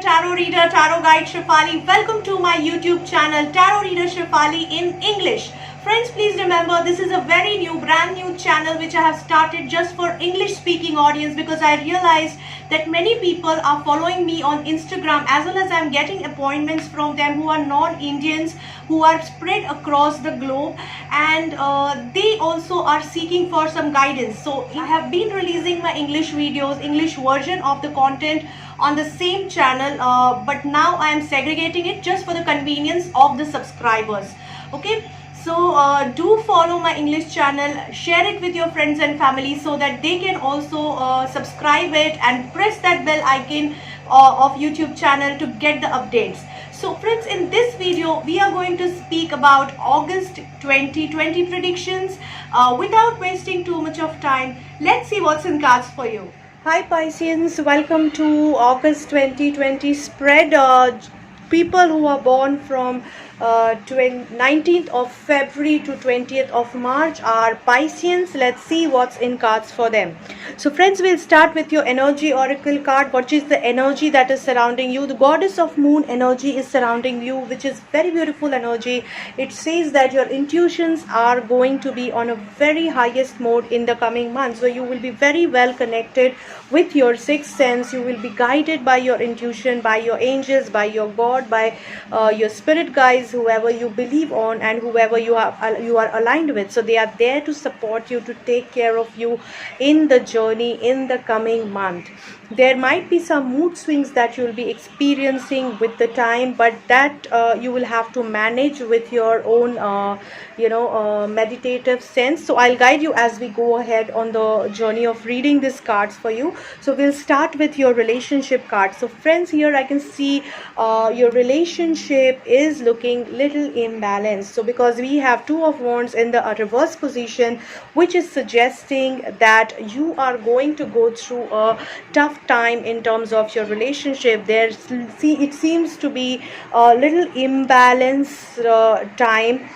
tarot reader, tarot guide Shefali. Welcome to my YouTube channel, Tarot Reader Shefali in English. Friends, please remember this is a very new, brand new channel which I have started just for English speaking audience, because I realized that many people are following me on Instagram, as well as I'm getting appointments from them who are non-Indians, who are spread across the globe, and they also are seeking for some guidance. So I have been releasing my English videos, English version of the content on the same channel, but now I am segregating it just for the convenience of the subscribers. Okay, so do follow my English channel, share it with your friends and family so that they can also subscribe it and press that bell icon of YouTube channel to get the updates. So friends, in this video we are going to speak about August 2020 predictions. Without wasting too much of time, let's see what's in cards for you. Hi Pisceans, welcome to August 2020 spread. People who are born from 19th of February to 20th of March are Pisceans. Let's see what's in cards for them. So friends, we'll start with your energy oracle card. What is the energy that is surrounding you? The goddess of moon energy is surrounding you, which is very beautiful energy. It says that your intuitions are going to be on a very highest mode in the coming months. So you will be very well connected with your sixth sense. You will be guided by your intuition, by your angels, by your God, by your spirit guides, whoever you believe on and whoever you are aligned with. So they are there to support you, to take care of you in the journey in the coming month. There might be some mood swings that you will be experiencing with the time, but that you will have to manage with your own meditative sense. So I'll guide you as we go ahead on the journey of reading these cards for you. So we'll start with your relationship card. So friends, here I can see your relationship is looking little imbalanced. So because we have Two of Wands in the reverse position, which is suggesting that you are going to go through a tough time in terms of your relationship. It seems to be a little imbalance time,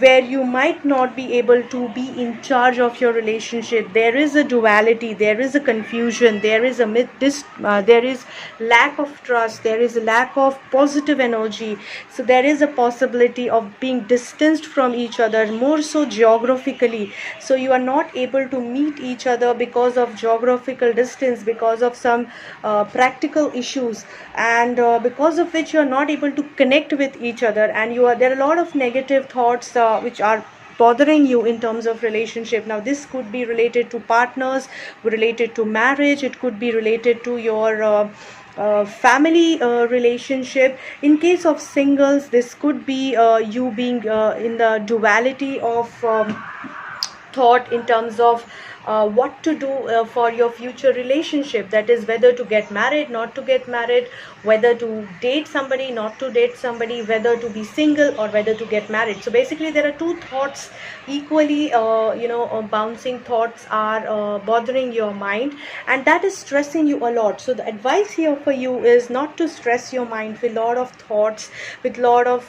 where you might not be able to be in charge of your relationship. There is a duality, there is a confusion, there is there is lack of trust, there is a lack of positive energy. So there is a possibility of being distanced from each other, more so geographically. So you are not able to meet each other because of geographical distance, because of some practical issues, and because of which you are not able to connect with each other, and there are a lot of negative thoughts which are bothering you in terms of relationship. Now this could be related to partners, related to marriage, it could be related to your family relationship. In case of singles, this could be you being in the duality of thought in terms of what to do for your future relationship. That is, whether to get married, not to get married, whether to date somebody, not to date somebody, whether to be single or whether to get married. So basically there are two thoughts equally bouncing thoughts are bothering your mind, and that is stressing you a lot. So the advice here for you is not to stress your mind with a lot of thoughts, with a lot of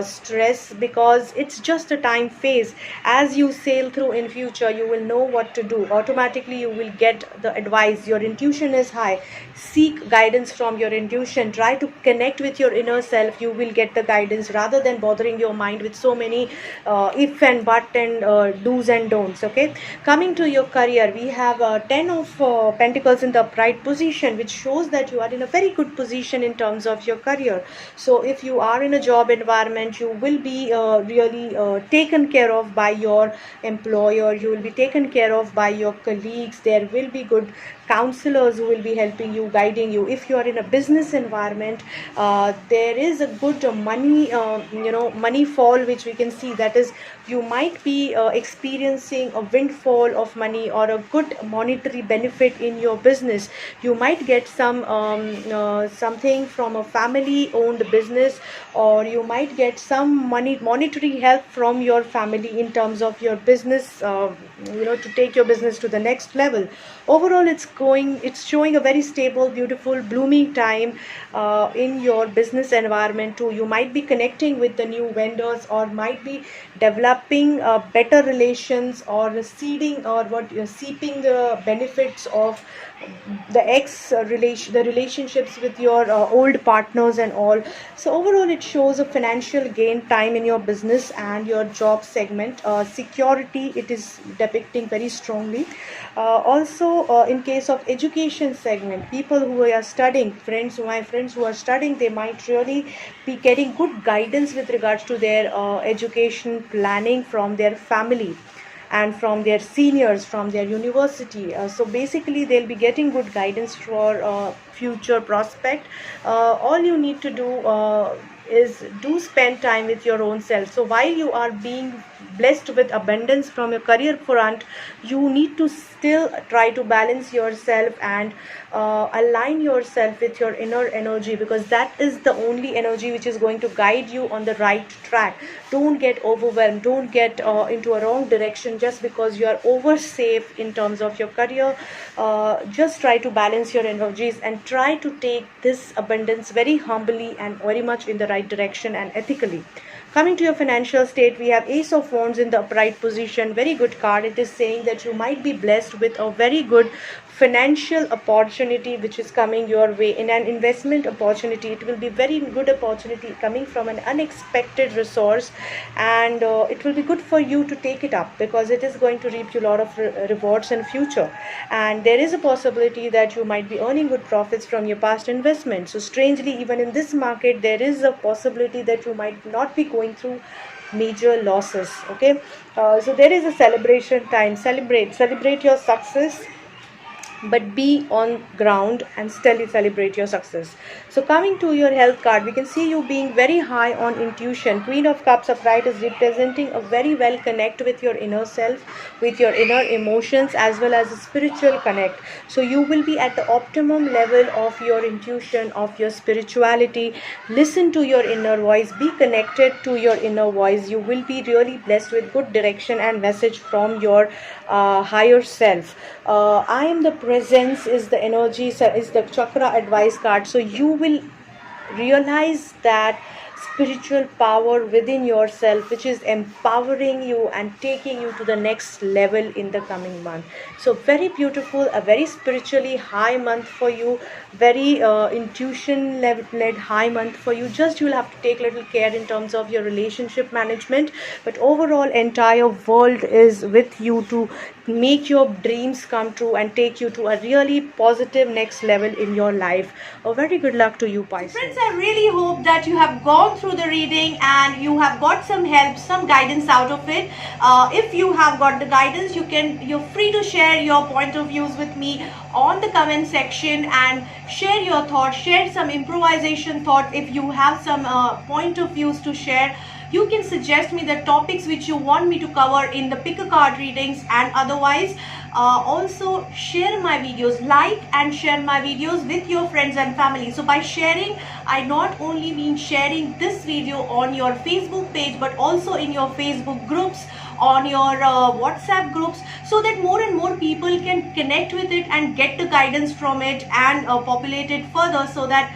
stress, because it's just a time phase. As you sail through in future, you will know what to do. Automatically you will get the advice. Your intuition is high. Seek guidance from your intuition. Try to connect with your inner self. You will get the guidance, rather than bothering your mind with so many if and but and do's and don'ts. Okay, coming to your career, we have 10 of Pentacles in the upright position, which shows that you are in a very good position in terms of your career. So if you are in a job environment, you will be really taken care of by your employer. You will be taken care of by your colleagues. There will be good counselors who will be helping you, guiding you. If you are in a business environment, there is a good money fall which we can see. That is, you might be experiencing a windfall of money or a good monetary benefit in your business. You might get something from a family owned business, or you might get some monetary help from your family in terms of your business, to take your business to the next level. Overall, it's showing a very stable, beautiful, blooming time in your business environment too. You might be connecting with the new vendors, or might be developing better relations, or seeding or seeping the benefits of the relationships with your old partners and all. So overall it shows a financial gain time in your business and your job segment. Security, it is depicting very strongly. Also in case of education segment, people who are studying, my friends who are studying, they might really be getting good guidance with regards to their education planning from their family and from their seniors, from their university. So basically they'll be getting good guidance for future prospect. All you need to do is do spend time with your own self. So while you are being blessed with abundance from your career front, you need to still try to balance yourself and align yourself with your inner energy, because that is the only energy which is going to guide you on the right track. Don't get overwhelmed, don't get into a wrong direction just because you are over safe in terms of your career. Just try to balance your energies and try to take this abundance very humbly and very much in the right direction and ethically. Coming to your financial state, we have Ace of Wands in the upright position. Very good card. It is saying that you might be blessed with a very good financial opportunity which is coming your way. In an investment opportunity, it will be very good opportunity coming from an unexpected resource, and it will be good for you to take it up because it is going to reap you a lot of rewards in future. And there is a possibility that you might be earning good profits from your past investments. So strangely, even in this market, there is a possibility that you might not be going through major losses. Okay, so there is a celebration time. Celebrate your success, but be on ground and still celebrate your success. So coming to your health card, we can see you being very high on intuition. Queen of Cups upright is representing a very well connect with your inner self, with your inner emotions, as well as a spiritual connect. So you will be at the optimum level of your intuition, of your spirituality. Listen to your inner voice, be connected to your inner voice. You will be really blessed with good direction and message from your higher self. I am the presence is the energy, is the chakra advice card. So you will realize that spiritual power within yourself which is empowering you and taking you to the next level in the coming month. So very beautiful, a very spiritually high month for you, very intuition led high month for you. Just you will have to take little care in terms of your relationship management, but overall entire world is with you to make your dreams come true and take you to a really positive next level in your life. A very good luck to you, Pisces. Friends, I really hope that you have gone through the reading and you have got some help, some guidance out of it. If you have got the guidance, you're free to share your point of views with me on the comment section and share your thoughts, share some improvisation thoughts. If you have some point of views to share, you can suggest me the topics which you want me to cover in the pick a card readings, and otherwise also share my videos, like and share my videos with your friends and family. So by sharing, I not only mean sharing this video on your Facebook page, but also in your Facebook groups, on your WhatsApp groups, so that more and more people can connect with it and get the guidance from it and populate it further, so that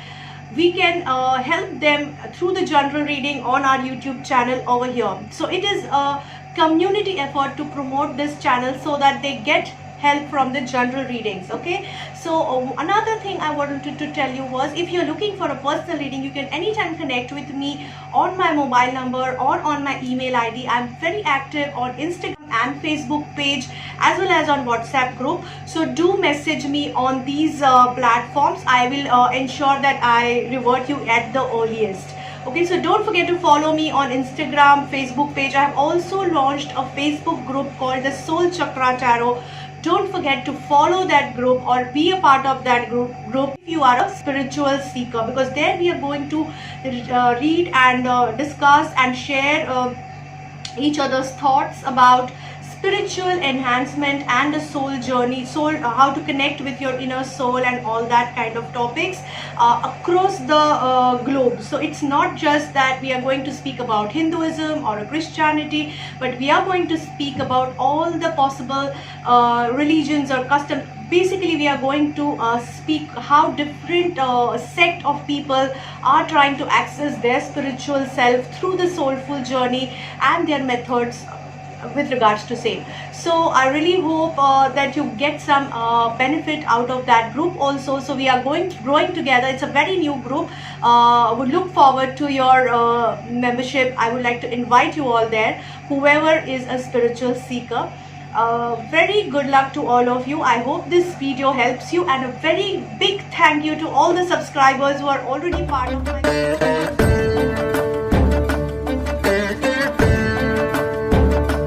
we can help them through the general reading on our YouTube channel over here. So it is a community effort to promote this channel so that they get help from the general readings. Okay, so another thing I wanted to tell you was, if you're looking for a personal reading, you can anytime connect with me on my mobile number or on my email ID. I'm very active on Instagram and Facebook page, as well as on WhatsApp group. So do message me on these platforms. I will ensure that I revert you at the earliest. Okay, so don't forget to follow me on Instagram, Facebook page. I have also launched a Facebook group called the Soul Chakra Tarot. Don't forget to follow that group or be a part of that group if you are a spiritual seeker, because there we are going to read and discuss and share each other's thoughts about spiritual enhancement and the soul journey, how to connect with your inner soul and all that kind of topics across the globe. So it's not just that we are going to speak about Hinduism or Christianity, but we are going to speak about all the possible religions or customs. Basically, we are going to speak how different sect of people are trying to access their spiritual self through the soulful journey and their methods with regards to same. So I really hope that you get some benefit out of that group also. So we are growing together. It's a very new group. Would look forward to your membership. I would like to invite you all there, whoever is a spiritual seeker. Very good luck to all of you. I hope this video helps you, and a very big thank you to all the subscribers who are already part of my